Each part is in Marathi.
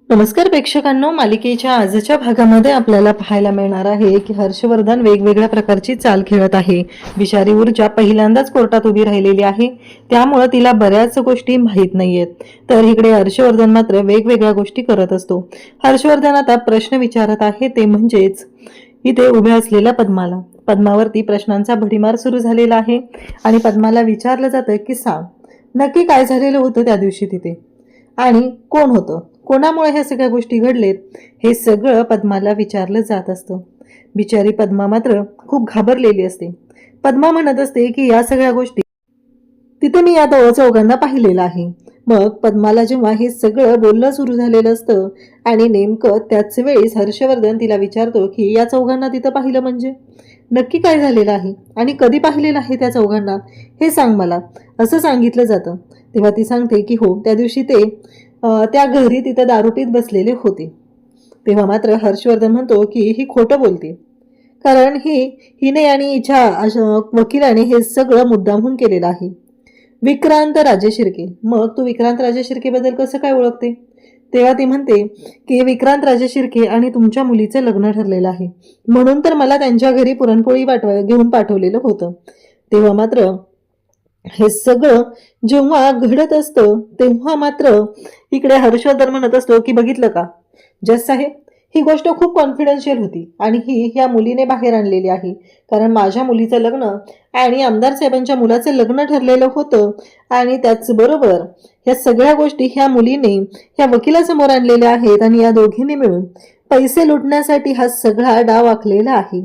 नमस्कार प्रेक्षकांनो, मालिकेच्या आजच्या भागामध्ये आपल्याला पाहायला मिळणार आहे की हर्षवर्धन वेगवेगळ्या प्रकारची चाल खेळत आहे. बिचारी ऊर्जा पहिल्यांदाच कोर्टात उभी राहिलेली आहे, त्यामुळे तिला बऱ्याच गोष्टी माहीत नाहीयेत. तर इकडे हर्षवर्धन मात्र वेगवेगळ्या गोष्टी करत असतो. हर्षवर्धन आता प्रश्न विचारत आहे, ते म्हणजेच इथे उभ्या असलेल्या पद्मावरती प्रश्नांचा भडीमार सुरू झालेला आहे आणि पद्माला विचारलं जातं की सांग, नक्की काय झालेलं होतं त्या दिवशी तिथे आणि कोण होतं, कोणामुळे ह्या सगळ्या गोष्टी घडलेत, हे सगळं पद्माला विचारलं जात असतं. बिचारी पद्मा मात्र खूप घाबरलेली असते. पद्मा म्हणत असते की या सगळ्या गोष्टी तिथे मी या चौघांना पाहिलेलं आहे. मग पद्माला जेव्हा हे सगळं बोलणं सुरू झालेलं असतं आणि नेमकं त्याच वेळेस हर्षवर्धन तिला विचारतो की या चौघांना तिथं पाहिलं म्हणजे नक्की काय झालेलं आहे आणि कधी पाहिलेलं आहे त्या चौघांना, हे सांग मला, असं सांगितलं जातं. तेव्हा ती सांगते की हो, त्या दिवशी ते त्या घरी तिथं दारू पीत बसलेले होते. तेव्हा मात्र हर्षवर्धन म्हणतो की ही खोटं बोलते, कारण हिने आणि हिच्या वकिलाने हे सगळं मुद्दामहून केलेलं आहे. विक्रांत राजे शिर्के, मग तू विक्रांत राजे शिर्के बद्दल कसं काय ओळखते? तेव्हा ती म्हणते की विक्रांत राजे शिर्के आणि तुमच्या मुलीचं लग्न ठरलेलं आहे, म्हणून तर मला त्यांच्या घरी पुरणपोळी घेऊन पाठवलेलं होतं. तेव्हा मात्र हे सगळं जेव्हा घडत असतं तेव्हा मात्र इकडे हर्षवर्धन म्हणत असतो की बघितलं का जज साहेब, ही गोष्ट खूप कॉन्फिडेन्शियल होती आणि ही ह्या मुलीने बाहेर आणलेली आहे, कारण माझ्या मुलीचं लग्न आणि आमदार साहेबांच्या मुलाचं लग्न ठरलेलं होतं आणि त्याचबरोबर ह्या सगळ्या गोष्टी ह्या मुलीने ह्या वकिलासमोर आणलेल्या आहेत आणि या दोघींनी मिळून पैसे लुटण्यासाठी हा सगळा डाव आखलेला आहे,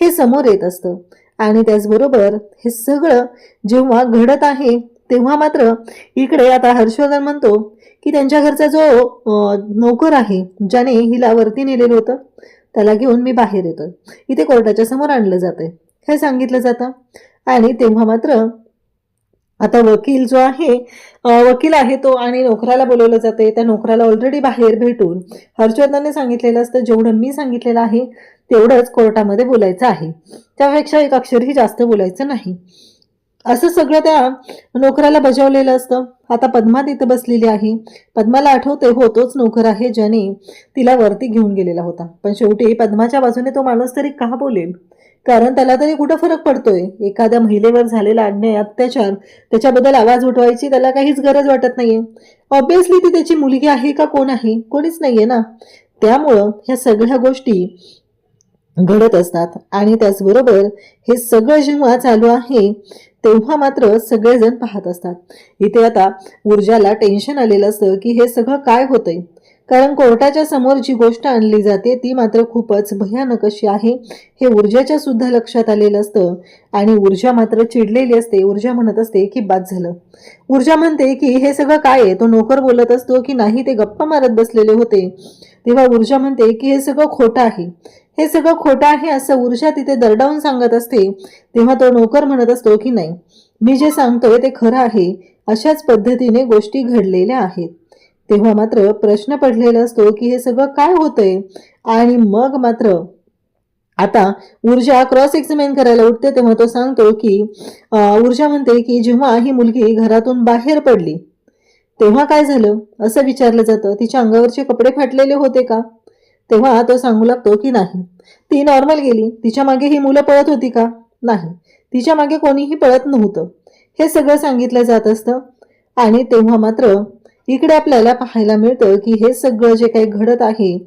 हे समोर येत असतं. आणि त्याचबरोबर हे सगळं जेव्हा घडत आहे तेव्हा मात्र इकडे आता हर्षवर्धन म्हणतो की त्यांच्या घरचा जो नोकर आहे ज्याने हिला वरती नेलेलं होतं त्याला घेऊन मी बाहेर येतोय, इथे कोर्टाच्या समोर आणलं जातंय, हे सांगितलं जातं. आणि तेव्हा मात्र आता वकील जो आहे वकील आहे तो आणि नोकराला बोलवलं जाते. त्या नोकराला ऑलरेडी बाहेर भेटून हर्षवर्धनने सांगितलेलं असतं जेवढं मी सांगितलेलं आहे तेवढंच कोर्टामध्ये बोलायचं आहे, त्यापेक्षा एक अक्षरही जास्त बोलायचं नाही, असं सगळं त्या नोकराला बजावलेलं असतं. आता पद्मा तिथं बसलेली आहे. पद्माला आठवते हो, तोच नोकर आहे ज्याने तिला वरती घेऊन गेलेला होता. पण शेवटी पद्माच्या बाजूने तो माणूस तरी का बोलेल, कारण त्याला तरी कुठं फरक पडतोय. एखाद्या महिलेवर झालेला अन्याय अत्याचार त्याच्याबद्दल आवाज उठवायची त्याला काहीच गरज वाटत नाहीये. ऑब्विसली ती त्याची मुलगी आहे का कोण आहे, कोणीच नाहीये ना. त्यामुळं ह्या सगळ्या गोष्टी घडत असतात आणि त्याचबरोबर हे सगळं जेव्हा चालू आहे तेव्हा मात्र सगळेजण पाहत असतात. इथे आता ऊर्जाला टेन्शन आलेलं असतं की हे सगळं काय होतंय, कारण कोर्टाच्या समोर जी गोष्ट आणली जाते ती मात्र खूपच भयानक अशी आहे, हे ऊर्जाच्या सुद्धा लक्षात आलेलं असतं. आणि ऊर्जा मात्र चिडलेली असते. ऊर्जा म्हणत असते की बाद झालं. ऊर्जा म्हणते की हे सगळं काय आहे. तो नोकर बोलत असतो की नाही, ते गप्पा मारत बसलेले होते. तेव्हा ऊर्जा म्हणते की हे सगळं खोटं आहे, हे सगळं खोटं आहे, असं ऊर्जा तिथे दरडावून सांगत असते. तेव्हा तो नोकर म्हणत असतो की नाही, मी जे सांगतोय ते खरं आहे, अशाच पद्धतीने गोष्टी घडलेल्या आहेत. तेव्हा मात्र प्रश्न पडलेला असतो की हे सगळं काय होतंय. आणि मग मात्र आता ऊर्जा क्रॉस एक्झामिन करायला उठते. तेव्हा तो सांगतो की ऊर्जा म्हणते की जेव्हा ही मुलगी घरातून बाहेर पडली तेव्हा काय झालं, असं विचारलं जातं. तिच्या अंगावरचे कपडे फाटलेले होते का? तेव्हा तो सांगू लागतो की नाही, ती नॉर्मल गेली. तिच्या मागे ही मुलं पळत होती का? नाही, तिच्या मागे कोणीही पळत नव्हतं, हे सगळं सांगितलं जात असतं. आणि तेव्हा मात्र इकडे आपल्याला पाहायला मिळतं की हे सगळं जे काही घडत आहे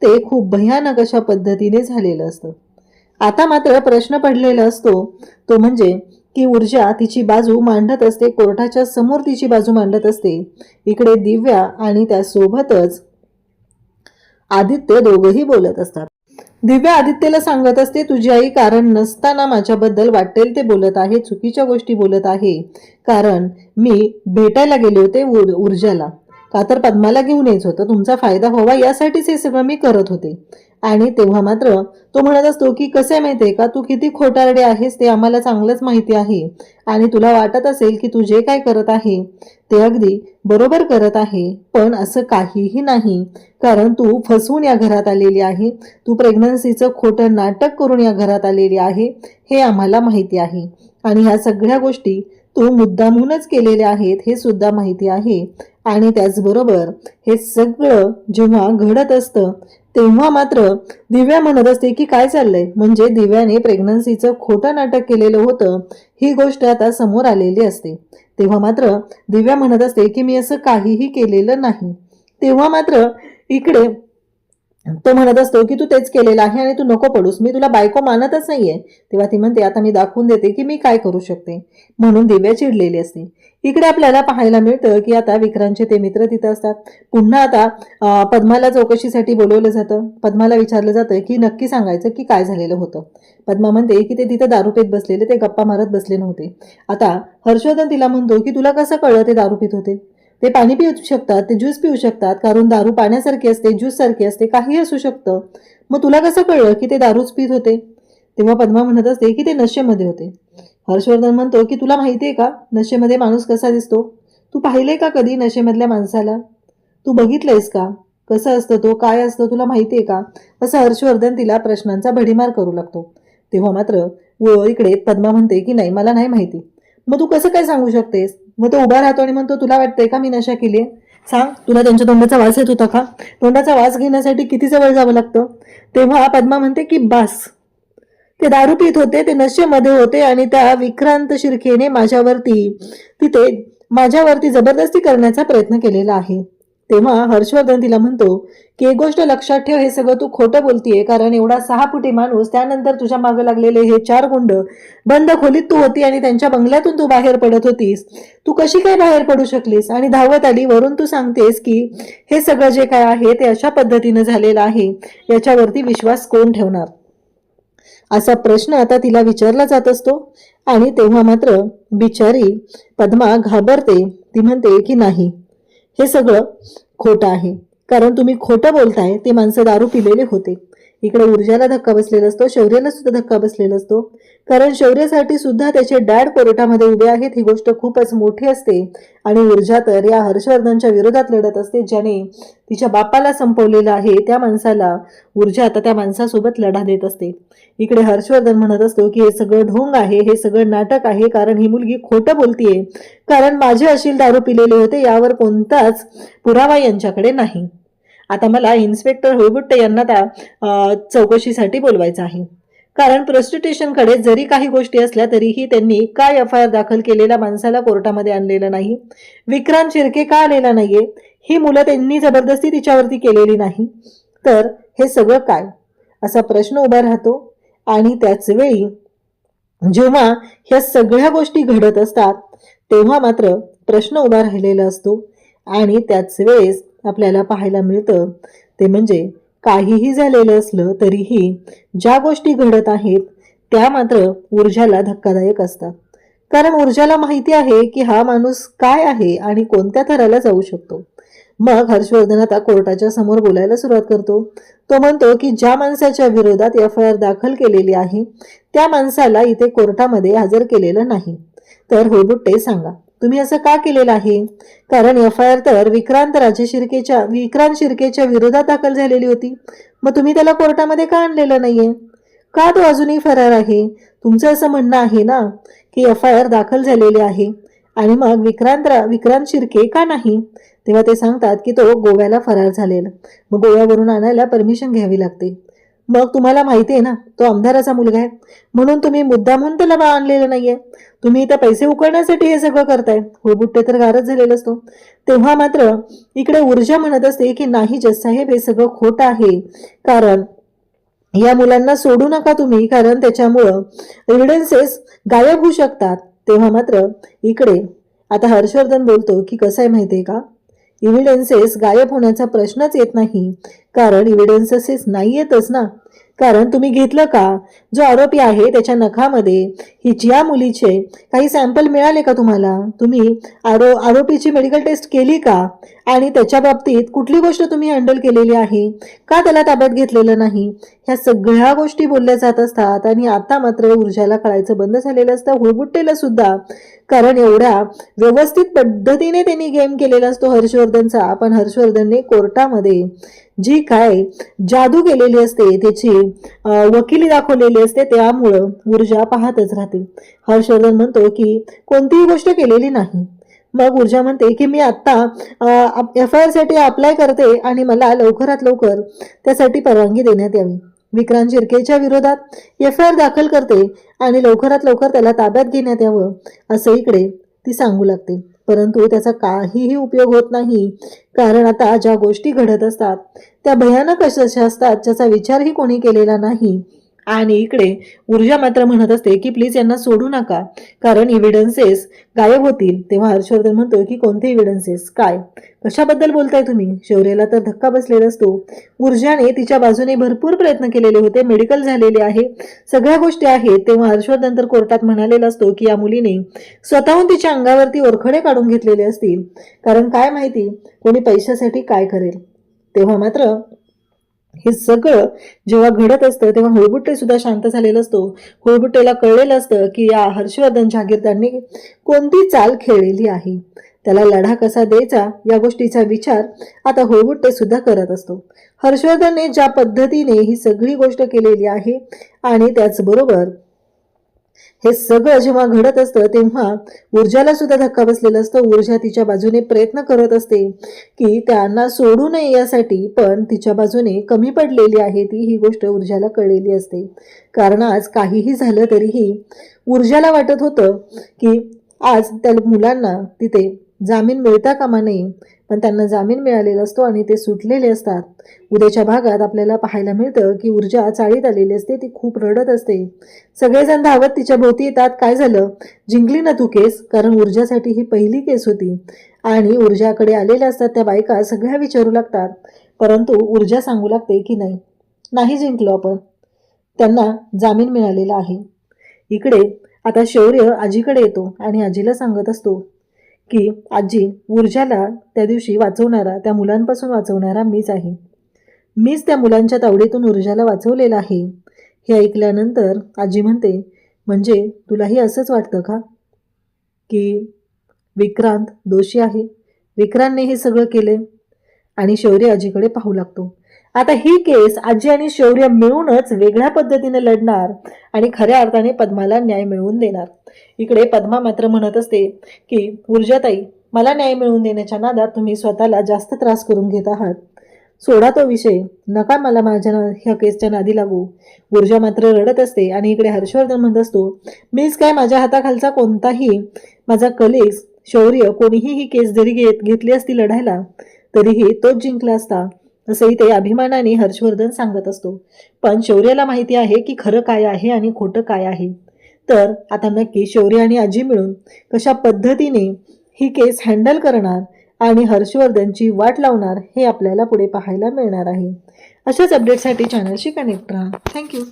ते खूप भयानक अशा पद्धतीने झालेलं असतं. आता मात्र प्रश्न पडलेला असतो तो म्हणजे की ऊर्जा तिची बाजू मांडत असते, कोर्टाच्या समोर तिची बाजू मांडत असते. इकडे दिव्या आणि त्यासोबतच आदित्य दोघंही बोलत असतात. दिव्या आदित्यला सांगत असते, तुझी आई कारण नसताना माझ्याबद्दल वाटेल ते बोलत आहे, चुकीच्या गोष्टी बोलत आहे, कारण मी भेटायला गेले होते ऊर्जाला, का तर पद्माला घेऊन यायचं होतं, तुमचा फायदा व्हावा यासाठीच हे सगळं मी करत होते. आणि तेव्हा मात्र तो म्हणत असतो की कसं आहे माहितीये का, तू किती खोटारडे आहेस ते आम्हाला चांगलंच माहिती आहे आणि तुला वाटत असेल की तू जे काय करत आहे ते अगदी बरोबर करत आहे, पण असं काहीही नाही, कारण तू फसवून या घरात आलेली आहे, तू प्रेग्नन्सीचं खोटं नाटक करून या घरात आलेली आहे, हे आम्हाला माहिती आहे. आणि ह्या सगळ्या गोष्टी तू मुद्दामहूनच केलेले आहेत हे सुद्धा माहिती आहे. आणि त्याचबरोबर हे सगळं जेव्हा घडत असतं तेव्हा मात्र दिव्या म्हणत असते की काय चाललंय, म्हणजे दिव्याने प्रेग्नन्सीचं खोटं नाटक केलेलं होतं ही गोष्ट आता समोर आलेली असते. तेव्हा मात्र दिव्या म्हणत असते की मी असं काहीही केलेलं नाही. तेव्हा मात्र इकडे तो म्हणत असतो की तू तेच केलेलं आहे आणि तू नको पडूस, मी तुला बायको मानतच नाहीये. तेव्हा ती म्हणते आता मी दाखवून देते की मी काय करू शकते. म्हणून दिव्या चिडलेली असते. इकडे आपल्याला पाहायला मिळतं की आता विक्रांतचे ते मित्र तिथं असतात. पुन्हा आता पद्माला चौकशीसाठी बोलवलं जातं. पद्माला विचारलं जातं की नक्की सांगायचं की काय झालेलं होतं. पद्मा म्हणते की ते तिथं दारू पीत बसलेले, ते गप्पा मारत बसले नव्हते. आता हर्षवर्धन तिला म्हणतो की तुला कसं कळलं ते दारू पीत होते. ते पाणी पिऊ शकतात, ते ज्यूस पिऊ शकतात, कारण दारू पाण्यासारखी असते, ज्यूस सारखी असते, काही असू शकतं. मग तुला कसं कळलं की ते दारूच पित होते. तेव्हा पद्मा म्हणत असते की ते नशेमध्ये होते. हर्षवर्धन म्हणतो की तुला माहितीये का नशेमध्ये माणूस कसा दिसतो. तू पाहिलंय का कधी नशेमधल्या माणसाला. तू बघितलंयस का कसं असतं तो, काय असतं तुला माहितीये का. असं हर्षवर्धन तिला प्रश्नांचा भडीमार करू लागतो. तेव्हा मात्र इकडे पद्मा म्हणते की नाही मला नाही माहिती. मग तू कसं काय सांगू शकतेस. मग तो उभा राहतो आणि म्हणतो तुला वाटतंय का मी नशा केली. सांग तुला त्यांच्या तोंडाचा वास येत होता का. तोंडाचा वास घेण्यासाठी किती जवळ जावं लागतं. तेव्हा पद्मा म्हणते की बास, ते दारू पित होते, ते नशेमध्ये होते आणि त्या विक्रांत शिर्केने माझ्यावरती जबरदस्ती करण्याचा प्रयत्न केलेला आहे. तेव्हा हर्षवर्धन तिला म्हणतो की एक गोष्ट लक्षात ठेव, हे सगळं तू खोटं बोलतीये, कारण एवढा 6 फुटी माणूस, त्यानंतर तुझ्या मागे लागलेले हे 4 गुंड, बंद खोलीत तू होती आणि त्यांच्या बंगल्यातून तू बाहेर पडत होतीस. तू कशी काय बाहेर पडू शकलीस आणि धावत आली. वरून तू सांगतेस की हे सगळं जे काय आहे ते अशा पद्धतीनं झालेलं आहे, याच्यावरती विश्वास कोण ठेवणार. असा प्रश्न आता तिला विचारला जात असतो. आणि तेव्हा मात्र बिचारी पद्मा घाबरते. ती म्हणते की नाही, हे सगळं खोटं आहे, कारण तुम्ही खोटं बोलताय. ते माणसं दारू पिलेले होते. इकडे ऊर्जाला धक्का बसलेला असतो, शौर्याला सुद्धा धक्का बसलेला असतो, कारण शौर्यासाठी सुद्धा त्याचे डॅड कोर्टामध्ये उभे आहेत. ही गोष्ट खूपच मोठी असते. आणि ऊर्जा तर या हर्षवर्धनच्या विरोधात लढत असते, ज्याने तिच्या बापाला संपवलेलं आहे. त्या माणसाला ऊर्जा आता त्या माणसासोबत लढा देत असते. इकडे हर्षवर्धन म्हणत असतो की हे सगळं ढोंग आहे, हे सगळं नाटक आहे, कारण ही मुलगी खोटं बोलतीये, कारण माझे अशील दारू पिलेले होते यावर कोणताच पुरावा यांच्याकडे नाही. आता मला इन्स्पेक्टर होळबुट्टे यांना त्या चौकशीसाठी बोलवायचं आहे, कारण प्रॉस्टिट्यूशनकडे जरी काही गोष्टी असल्या तरीही त्यांनी काय FIR दाखल केलेल्या माणसाला कोर्टामध्ये आणलेलं नाही. विक्रांत शिर्के का आलेला नाहीये. ही मुलं त्यांनी जबरदस्ती तिच्यावरती केलेली नाही. तर हे सगळं काय, असा प्रश्न उभा राहतो. आणि त्याच वेळी जेव्हा ह्या सगळ्या गोष्टी घडत असतात तेव्हा मात्र प्रश्न उभा राहिलेला असतो. आणि त्याच वेळेस आपल्याला पाहायला मिळतं ते म्हणजे काहीही झालेलं असलं तरीही ज्या गोष्टी घडत आहेत त्या मात्र ऊर्जाला धक्कादायक असतात, कारण ऊर्जाला माहिती आहे की हा माणूस काय आहे आणि कोणत्या थराला जाऊ शकतो. मग हर्षवर्धन आता कोर्टाच्या समोर बोलायला सुरुवात करतो. तो म्हणतो की ज्या माणसाच्या विरोधात FIR दाखल केलेली आहे त्या माणसाला इथे कोर्टामध्ये हजर केलेलं नाही. तर होळबुट्टे सांगा तुम्ही असं का केलेलं आहे, कारण FIR तर विक्रांत शिर्केच्या विरोधात दाखल झालेली होती. मग तुम्ही त्याला कोर्टामध्ये का आणलेलं नाहीये, का तो अजूनही फरार आहे. तुमचं असं म्हणणं आहे ना की FIR दाखल झालेली आहे आणि मग विक्रांत शिर्के का नाही. तेव्हा ते सांगतात की तो गोव्याला फरार झालेला, मग गोव्यावरून आणायला परमिशन घ्यावी लागते. मग तुम्हाला माहिती आहे ना तो आमदाराचा मुलगा आहे, म्हणून तुम्ही मुद्दामहून त्याला आणलेलं नाहीये. तुम्ही इथं पैसे उकळण्यासाठी हे सगळं करताय. होळबुट्टे तर गारच झालेला असतो. तेव्हा मात्र इकडे ऊर्जा म्हणत असते की नाही जज साहेब, हे सगळं खोटं आहे, कारण या मुलांना सोडू नका तुम्ही, कारण त्याच्यामुळं एव्हिडन्सेस गायब होऊ शकतात. तेव्हा मात्र इकडे आता हर्षवर्धन बोलतो की कसं आहे माहितीये का, एव्हिडन्सेस गायब होण्याचा प्रश्नच येत नाही, कारण एव्हिडन्सेस नाही येतच ना. कारण तुम्ही घेतलं का, जो आरोपी आहे त्याच्या नखामध्ये ही ज्या मुलीचे काही सॅम्पल मिळाले का तुम्हाला, तुम्ही आरोपीची मेडिकल टेस्ट केली का, आणि त्याच्या बाबतीत कुठली गोष्ट तुम्ही हँडल केलेली आहे का, त्याला ताब्यात घेतलेलं नाही. ह्या सगळ्या गोष्टी बोलल्या जात असतात. आणि आता मात्र ऊर्जाला कळायचं बंद झालेलं असतं, होळबुट्टेला सुद्धा कारण एवढ्या व्यवस्थित पद्धतीने त्यांनी गेम केलेला असतो हर्षवर्धनचा, पण हर्षवर्धनने कोर्टामध्ये जी काय जादू केलेली असते, त्याची वकिली दाखवलेली असते, त्यामुळं ऊर्जा पाहतच राहते. हर्षवर्धन म्हणतो की कोणतीही गोष्ट केलेली नाही. मग ऊर्जा म्हणते की मी आत्ता FIR साठी अप्लाय करते आणि मला लवकरात लवकर त्यासाठी परवानगी देण्यात यावी. विक्रांत शिर्केच्या विरोधात FIR दाखल करते आणि लवकरात लवकर त्याला ताब्यात घेण्यात यावं असं इकडे ती सांगू लागते. परंतु त्याचा काहीही उपयोग होत नाही, कारण आता ज्या गोष्टी घडत असतात त्या भयानक अशा असतात ज्याचा विचारही कोणी केलेला नाही. आणि इकडे ऊर्जा मात्र म्हणत असते की प्लीज यांना सोडू नका, कारण इव्हिडन्सेस गायब होतील. तेव्हा हर्षवर्धन म्हणतो की कोणते इव्हिडन्सेस, काय, कशाबद्दल बोलताय तुम्ही? शौर्याला तर धक्का बसलेला असतो. ऊर्जाने तिच्या बाजूने भरपूर प्रयत्न केलेले होते, मेडिकल झालेले आहे, सगळ्या गोष्टी आहेत. तेव्हा हर्षवर्धन तर कोर्टात म्हणालेला असतो की या मुलीने स्वतःहून तिच्या अंगावरती ओरखडे काढून घेतलेले असतील, कारण काय माहिती कोणी पैशासाठी काय करेल. तेव्हा मात्र हे सगळं जेव्हा घडत असतं तेव्हा हुळबुट्टे सुद्धा शांत झालेला असतो. हुळबुट्टेला कळलेलं असतं की या हर्षवर्धन जहागीरदारने कोणती चाल खेळलेली आहे. त्याला लढा कसा द्यायचा या गोष्टीचा विचार आता हुळबुट्टे सुद्धा करत असतो. हर्षवर्धनने ज्या पद्धतीने ही सगळी गोष्ट केलेली आहे आणि त्याचबरोबर हे सगळं जेव्हा घडत असतं तेव्हा ऊर्जाला सुद्धा धक्का बसलेला असतो. ऊर्जा तिच्या बाजूने प्रयत्न करत असते की त्यांना सोडू नये यासाठी, पण तिच्या बाजूने कमी पडलेली आहे ती, ही गोष्ट ऊर्जाला कळलेली असते. कारण आज काहीही झालं तरीही ऊर्जाला वाटत होतं की आज त्या मुलांना तिथे जामीन मिळता कामा नये, पण त्यांना जामीन मिळालेला असतो आणि ते सुटलेले असतात. उद्याच्या भागात आपल्याला पाहायला मिळतं की ऊर्जा चाळीत आलेली असते, ती खूप रडत असते. सगळेजण धावत तिच्या भोवती येतात. काय झालं, जिंकली ना तू केस? कारण ऊर्जासाठी ही पहिली केस होती आणि ऊर्जाकडे आलेल्या असतात त्या बायका सगळ्या विचारू लागतात, परंतु ऊर्जा सांगू लागते की नाही जिंकलो आपण, त्यांना जामीन मिळालेला आहे. इकडे आता शौर्य आजीकडे येतो आणि आजीला सांगत असतो की आजी, ऊर्जाला त्या दिवशी वाचवणारा, त्या मुलांपासून वाचवणारा मीच आहे. मीच त्या मुलांच्या तावडीतून ऊर्जाला वाचवलेलं आहे. हे ऐकल्यानंतर आजी म्हणते, म्हणजे तुलाही असंच वाटतं का की विक्रांत दोषी आहे, विक्रांतने हे सगळं केले? आणि शौर्य आजीकडे पाहू लागतो. आता ही केस आजी आणि शौर्य मिळूनच वेगळ्या पद्धतीने लढणार आणि खऱ्या अर्थाने पद्माला न्याय मिळवून देणार. इकडे पद्मा मात्र म्हणत असते की ऊर्जाताई, मला न्याय मिळवून देण्याच्या नादात तुम्ही स्वतःला जास्त त्रास करून घेत आहात. सोडा तो विषय, नका मला माझ्या ह्या केसच्या नादी लागू. ऊर्जा मात्र रडत असते आणि इकडे हर्षवर्धन म्हणत असतो, मीच काय, माझ्या हाताखालचा कोणताही माझा कलेस शौर्य कोणीही ही केस जरी घेतली असती लढायला तरीही तोच जिंकला असता, असंही ते अभिमानाने हर्षवर्धन सांगत असतो. पण शौर्याला माहिती आहे की खरं काय आहे आणि खोटं काय आहे. तर आता नक्की शौर्य आणि आजी मिळून कशा पद्धतीने ही केस हँडल करणार आणि हर्षवर्धनची वाट लावणार हे आपल्याला पुढे पाहायला मिळणार आहे. अशाच अपडेटसाठी चॅनलशी कनेक्ट राहा. थँक्यू.